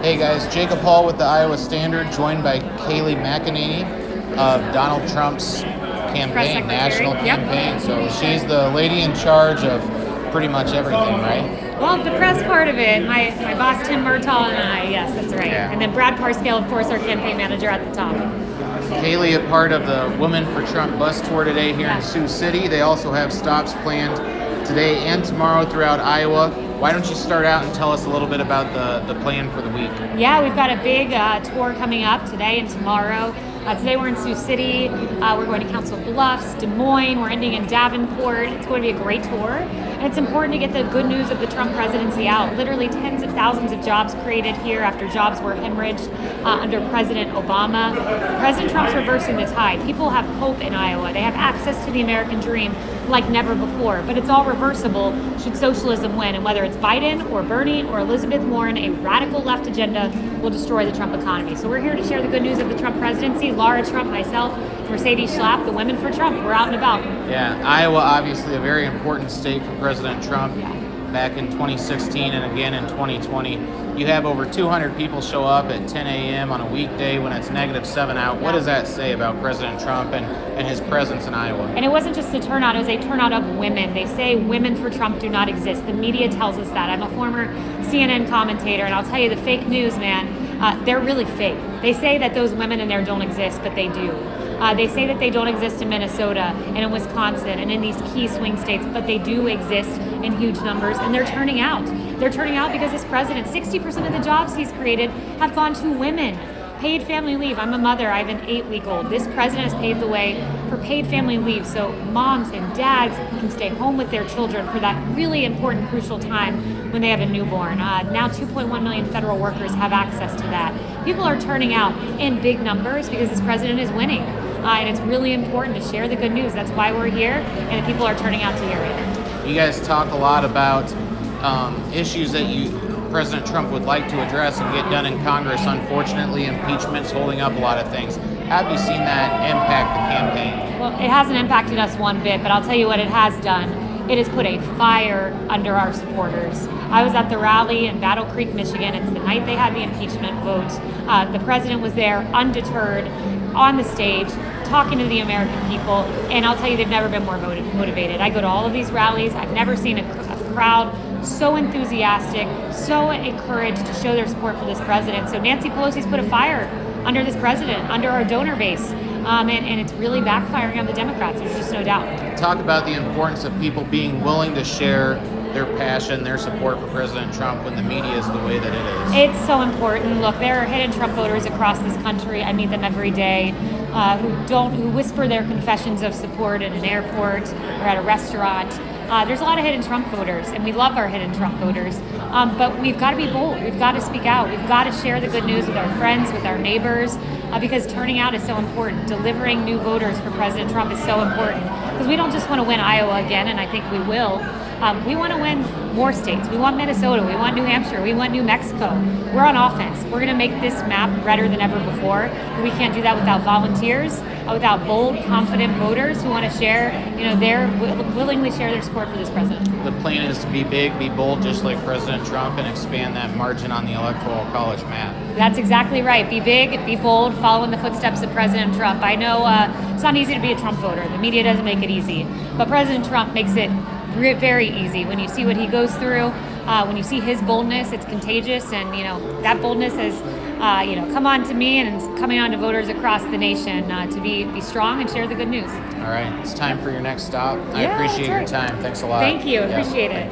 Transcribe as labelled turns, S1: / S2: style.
S1: Hey guys, Jacob Hall with the Iowa Standard, joined by Kayleigh McEnany of Donald Trump's campaign, national campaign. So she's the lady in charge of pretty much everything, right?
S2: Well, the press part of it, my boss Tim Murtaugh and I, yes, that's right.
S1: Yeah.
S2: And then Brad Parscale, of course, our campaign manager at the top.
S1: Kayleigh, a part of the Women for Trump bus tour today here in Sioux City. They also have stops planned today and tomorrow throughout Iowa. Why don't you start out and tell us a little bit about the plan for the week?
S2: Yeah, we've got a big tour coming up today and tomorrow. Today we're in Sioux City. We're going to Council Bluffs, Des Moines. We're ending in Davenport. It's going to be a great tour. And it's important to get the good news of the Trump presidency out. Literally tens of thousands of jobs created here after jobs were hemorrhaged under President Obama. President Trump's reversing the tide. People have hope in Iowa. They have access to the American dream like never before. But it's all reversible should socialism win. And whether it's Biden or Bernie or Elizabeth Warren, a radical left agenda will destroy the Trump economy. So we're here to share the good news of the Trump presidency. Laura Trump, myself, Mercedes Schlapp, the Women for Trump. We're out and about.
S1: Yeah, Iowa, obviously a very important state for President Trump.
S2: Yeah.
S1: Back in 2016 and again in 2020. You have over 200 people show up at 10 a.m. on a weekday when it's -7 out. What does that say about President Trump and his presence in Iowa?
S2: And it wasn't just a turnout, it was a turnout of women. They say women for Trump do not exist. The media tells us that. I'm a former CNN commentator, and I'll tell you, the fake news, man, they're really fake. They say that those women in there don't exist, but they do. They say that they don't exist in Minnesota and in Wisconsin and in these key swing states, but they do exist in huge numbers, and they're turning out. They're turning out because this president, 60% of the jobs he's created have gone to women. Paid family leave. I'm a mother. I have an 8-week-old. This president has paved the way for paid family leave so moms and dads can stay home with their children for that really important, crucial time when they have a newborn. Now 2.1 million federal workers have access to that. People are turning out in big numbers because this president is winning. And it's really important to share the good news. That's why we're here, and the people are turning out to hear it.
S1: You guys talk a lot about issues that President Trump would like to address and get done in Congress. Unfortunately, impeachment's holding up a lot of things. Have you seen that impact the campaign?
S2: Well, it hasn't impacted us one bit, but I'll tell you what it has done. It has put a fire under our supporters. I was at the rally in Battle Creek, Michigan. It's the night they had the impeachment vote. The president was there, undeterred, on the stage, talking to the American people, and I'll tell you, they've never been more motivated. I go to all of these rallies. I've never seen a crowd so enthusiastic, so encouraged to show their support for this president. So Nancy Pelosi's put a fire under this president, under our donor base, and it's really backfiring on the Democrats. There's just no doubt.
S1: Talk about the importance of people being willing to share their passion, their support for President Trump when the media is the way that it is.
S2: It's so important. Look, there are hidden Trump voters across this country. I meet them every day who whisper their confessions of support at an airport or at a restaurant. There's a lot of hidden Trump voters, and we love our hidden Trump voters. But we've got to be bold. We've got to speak out. We've got to share the good news with our friends, with our neighbors, because turning out is so important. Delivering new voters for President Trump is so important, because we don't just want to win Iowa again, and I think we will. We want to win more states. We want Minnesota. We want New Hampshire. We want New Mexico. We're on offense. We're going to make this map redder than ever before. But we can't do that without volunteers, without bold, confident voters who want to share, willingly share their support for this president.
S1: The plan is to be big, be bold, just like President Trump, and expand that margin on the electoral college map.
S2: That's exactly right. Be big, be bold, follow in the footsteps of President Trump. I know it's not easy to be a Trump voter. The media doesn't make it easy. But President Trump makes it very easy. When you see what he goes through, when you see his boldness, it's contagious, and that boldness has come on to me, and it's coming on to voters across the nation to be strong and share the good news.
S1: All right, it's time for your next stop. I appreciate your time. Thanks a lot.
S2: Thank you. Appreciate it.